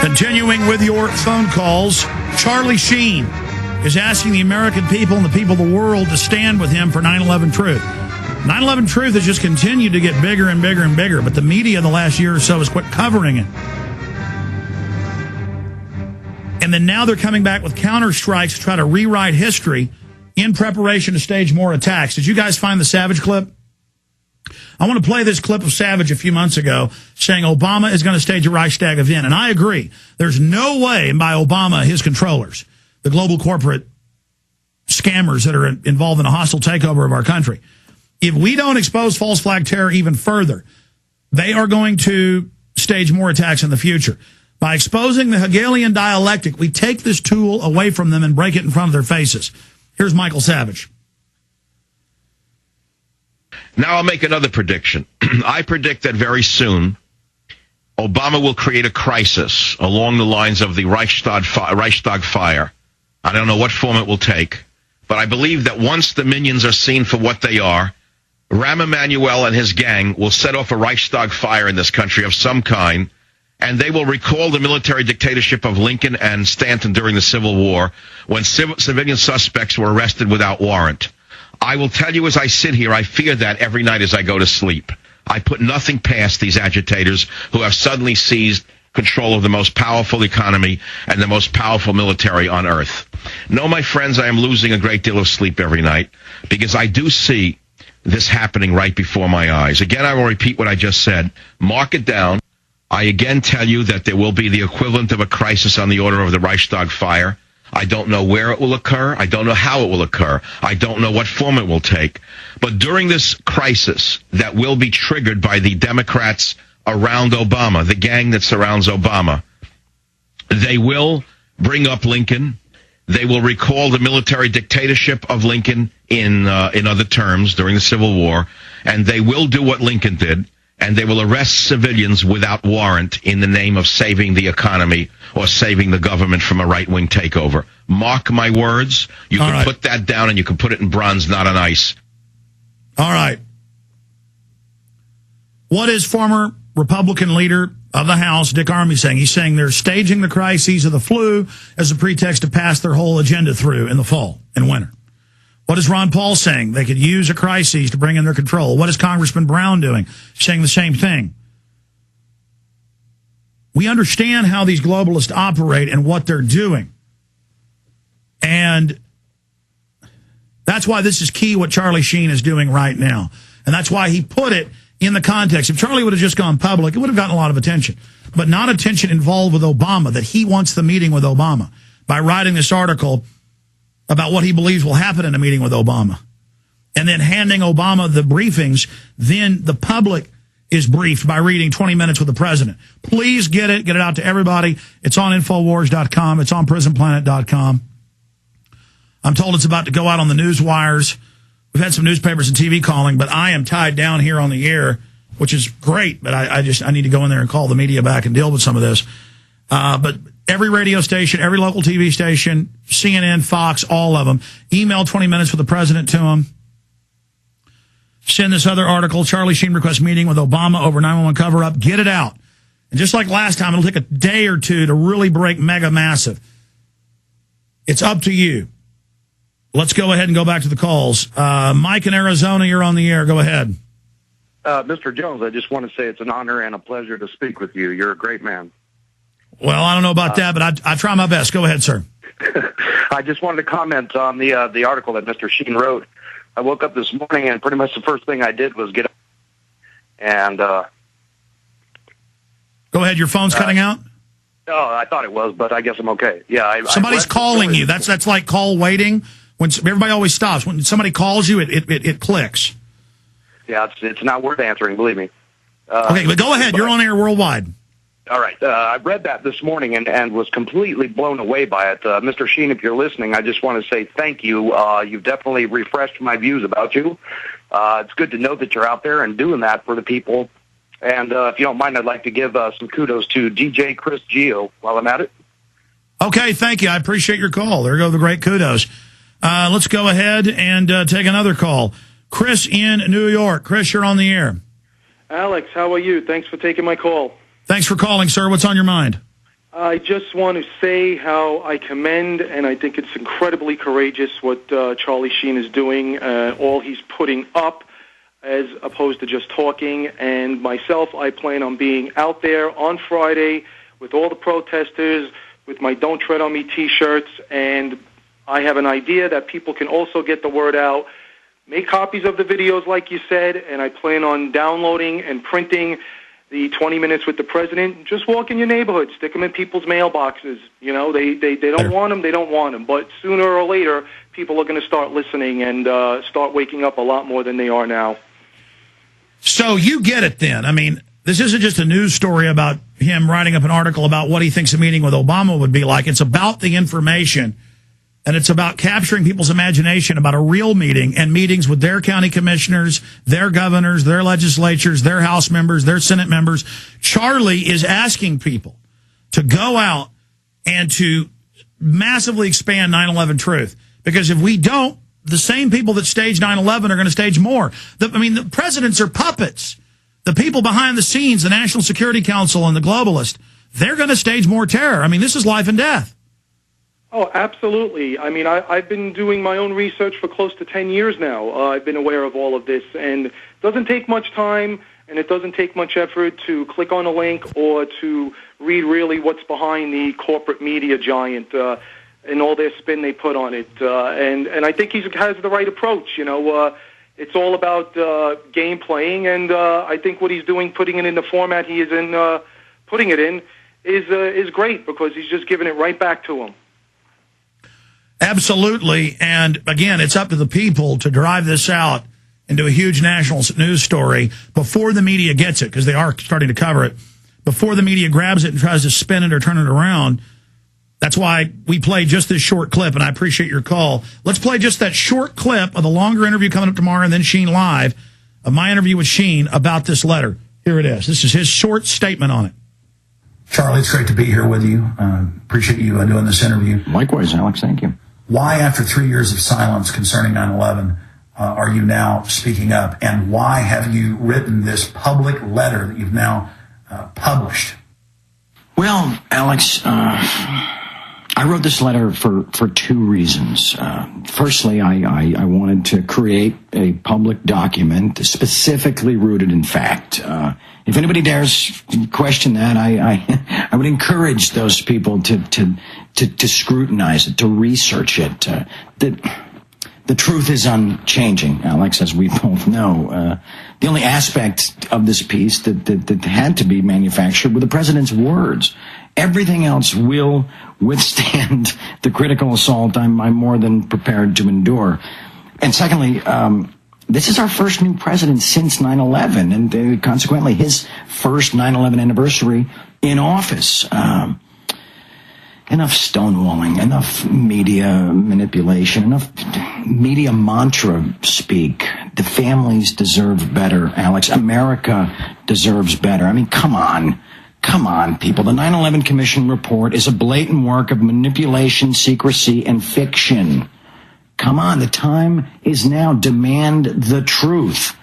Continuing with your phone calls, Charlie Sheen is asking the American people and the people of the world to stand with him for 9/11 Truth. 9/11 Truth has just continued to get bigger and bigger and bigger, but the media the last year or so has quit covering it. And then now they're coming back with counter strikes to try to rewrite history in preparation to stage more attacks. Did you guys find the Savage clip? I want to play this clip of Savage a few months ago saying Obama is going to stage a Reichstag event. And I agree. There's no way by Obama, his controllers, the global corporate scammers that are involved in a hostile takeover of our country, if we don't expose false flag terror even further, they are going to stage more attacks in the future. By exposing the Hegelian dialectic, we take this tool away from them and break it in front of their faces. Here's Michael Savage. Now I'll make another prediction. I predict that very soon, Obama will create a crisis along the lines of the Reichstag fire. I don't know what form it will take, but I believe that once the minions are seen for what they are, Rahm Emanuel and his gang will set off a Reichstag fire in this country of some kind, and they will recall the military dictatorship of Lincoln and Stanton during the Civil War when civilian suspects were arrested without warrant. I will tell you as I sit here, I fear that every night as I go to sleep. I put nothing past these agitators who have suddenly seized control of the most powerful economy and the most powerful military on earth. No, my friends, I am losing a great deal of sleep every night because I do see this happening right before my eyes. Again, I will repeat what I just said. Mark it down. I again tell you that there will be the equivalent of a crisis on the order of the Reichstag fire. I don't know where it will occur. I don't know how it will occur. I don't know what form it will take. But during this crisis that will be triggered by the Democrats around Obama, the gang that surrounds Obama, they will bring up Lincoln. They will recall the military dictatorship of Lincoln in other terms during the Civil War, and they will do what Lincoln did. And they will arrest civilians without warrant in the name of saving the economy or saving the government from a right-wing takeover. Mark my words. You can put that down and you can put it in bronze, not on ice. All right. What is former Republican leader of the House, Dick Armey, saying? He's saying they're staging the crises of the flu as a pretext to pass their whole agenda through in the fall and winter. What is Ron Paul saying? They could use a crisis to bring in their control. What is Congressman Brown doing? Saying the same thing. We understand how these globalists operate and what they're doing. And that's why this is key what Charlie Sheen is doing right now. And that's why he put it in the context. If Charlie would have just gone public, it would have gotten a lot of attention. But not attention involved with Obama, that he wants the meeting with Obama by writing this article about what he believes will happen in a meeting with Obama. And then handing Obama the briefings, then the public is briefed by reading 20 Minutes with the President. Please get it out to everybody. It's on Infowars.com. It's on PrisonPlanet.com. I'm told it's about to go out on the news wires. We've had some newspapers and TV calling, but I am tied down here on the air, which is great, but I need to go in there and call the media back and deal with some of this. But every radio station, every local TV station, CNN, Fox, all of them, email 20 Minutes with the President to them. Send this other article, Charlie Sheen requests meeting with Obama over 9/11 cover-up. Get it out. And just like last time, it'll take a day or two to really break mega massive. It's up to you. Let's go ahead and go back to the calls. Mike in Arizona, you're on the air. Go ahead. Mr. Jones, I just want to say it's an honor and a pleasure to speak with you. You're a great man. Well, I don't know about that, but I try my best. Go ahead, sir. I just wanted to comment on the article that Mr. Sheen wrote. I woke up this morning, and pretty much the first thing I did was get up and... Go ahead. Your phone's cutting out? Oh, I thought it was, but I guess I'm okay. Yeah. Somebody's calling you. That's like call waiting. When everybody always stops. When somebody calls you, it clicks. Yeah, it's not worth answering, believe me. Okay, but go ahead. You're on air worldwide. All right. I read that this morning and was completely blown away by it. Mr. Sheen, if you're listening, I just want to say thank you. You've definitely refreshed my views about you. It's good to know that you're out there and doing that for the people. And if you don't mind, I'd like to give some kudos to DJ Chris Geo while I'm at it. Okay, thank you. I appreciate your call. There go the great kudos. Let's go ahead and take another call. Chris in New York. Chris, you're on the air. Alex, how are you? Thanks for taking my call. Thanks for calling, sir. What's on your mind? I just want to say how I commend, and I think it's incredibly courageous what Charlie Sheen is doing, all he's putting up, as opposed to just talking. And myself, I plan on being out there on Friday with all the protesters, with my Don't Tread on Me T-shirts, and I have an idea that people can also get the word out. Make copies of the videos, like you said, and I plan on downloading and printing the 20 minutes with the president. Just walk in your neighborhood, stick them in people's mailboxes. You know, they don't want them, they don't want them. But sooner or later, people are going to start listening and start waking up a lot more than they are now. So you get it then. I mean, this isn't just a news story about him writing up an article about what he thinks a meeting with Obama would be like. It's about the information. And it's about capturing people's imagination about a real meeting and meetings with their county commissioners, their governors, their legislatures, their House members, their Senate members. Charlie is asking people to go out and to massively expand 9/11 truth. Because if we don't, the same people that staged 9/11 are going to stage more. The presidents are puppets. The people behind the scenes, the National Security Council and the globalists, they're going to stage more terror. I mean, this is life and death. Oh, absolutely. I mean, I've been doing my own research for close to 10 years now. I've been aware of all of this, and it doesn't take much time, and it doesn't take much effort to click on a link or to read really what's behind the corporate media giant and all their spin they put on it. And I think he has the right approach. You know, it's all about game playing, and I think what he's doing, putting it in the format he is in, putting it in, is great because he's just giving it right back to him. Absolutely. And again, it's up to the people to drive this out into a huge national news story before the media gets it, because they are starting to cover it. Before the media grabs it and tries to spin it or turn it around. That's why we played just this short clip, and I appreciate your call. Let's play just that short clip of the longer interview coming up tomorrow, and then Sheen Live, of my interview with Sheen about this letter. Here it is. This is his short statement on it. Charlie, it's great to be here with you. Appreciate you doing this interview. Likewise, Alex. Thank you. Why, after 3 years of silence concerning 9/11, are you now speaking up? And why have you written this public letter that you've now published? Well, Alex, I wrote this letter for two reasons. Firstly, I wanted to create a public document specifically rooted in fact. If anybody dares question that, I would encourage those people to scrutinize it, to research it. The truth is unchanging, Alex, as we both know. The only aspect of this piece that had to be manufactured were the president's words. Everything else will withstand the critical assault I'm more than prepared to endure. And secondly, this is our first new president since 9/11, and consequently his first 9/11 anniversary in office. Enough stonewalling, enough media manipulation, enough media mantra speak. The families deserve better, Alex. America deserves better. I mean, come on. Come on, people. The 9/11 Commission report is a blatant work of manipulation, secrecy, and fiction. Come on, the time is now. Demand the truth.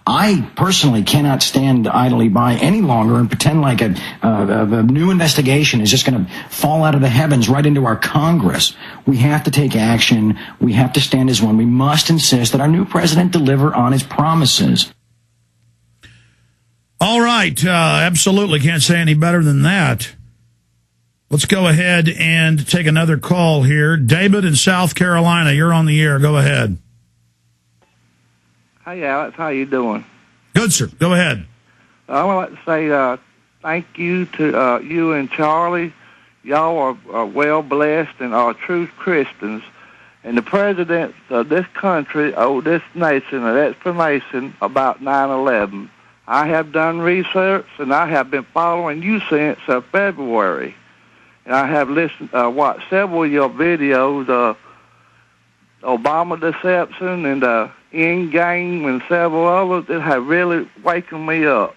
I personally cannot stand idly by any longer and pretend like a new investigation is just going to fall out of the heavens right into our Congress. We have to take action. We have to stand as one. We must insist that our new president deliver on his promises. All right. Absolutely. Can't say any better than that. Let's go ahead and take another call here. David in South Carolina, you're on the air. Go ahead. Hey, Alex, how you doing? Good, sir. Go ahead. I would like to say thank you to you and Charlie. Y'all are well blessed and are true Christians. And the presidents of this country owe this nation an explanation about 9/11. I have done research, and I have been following you since February. And I have watched several of your videos, Obama Deception and End Game and several others that have really waken me up.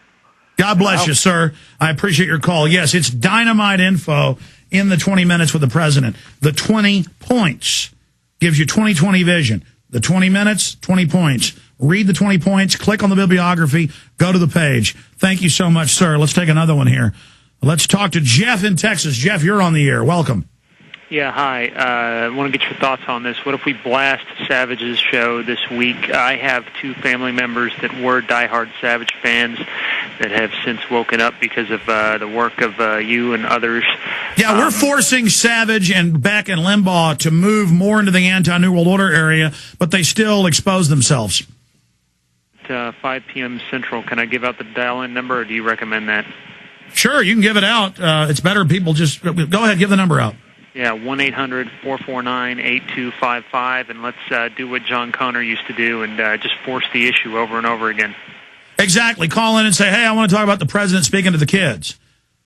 God bless you, sir. I appreciate your call. Yes, it's dynamite info in the 20 minutes with the president. The 20 points gives you 20/20 vision. The 20 minutes, 20 points. Read the 20 points, click on the bibliography, go to the page. Thank you so much, sir. Let's take another one here. Let's talk to Jeff in Texas. Jeff, you're on the air. Welcome. Yeah, hi. I want to get your thoughts on this. What if we blast Savage's show this week? I have 2 family members that were diehard Savage fans that have since woken up because of the work of you and others. Yeah, we're forcing Savage and Beck and Limbaugh to move more into the anti-New World Order area, but they still expose themselves. At 5 p.m. Central, can I give out the dial-in number, or do you recommend that? Sure, you can give it out. It's better people just... Go ahead, give the number out. Yeah, 1-800-449-8255, and let's do what John Connor used to do and just force the issue over and over again. Exactly. Call in and say, hey, I want to talk about the president speaking to the kids.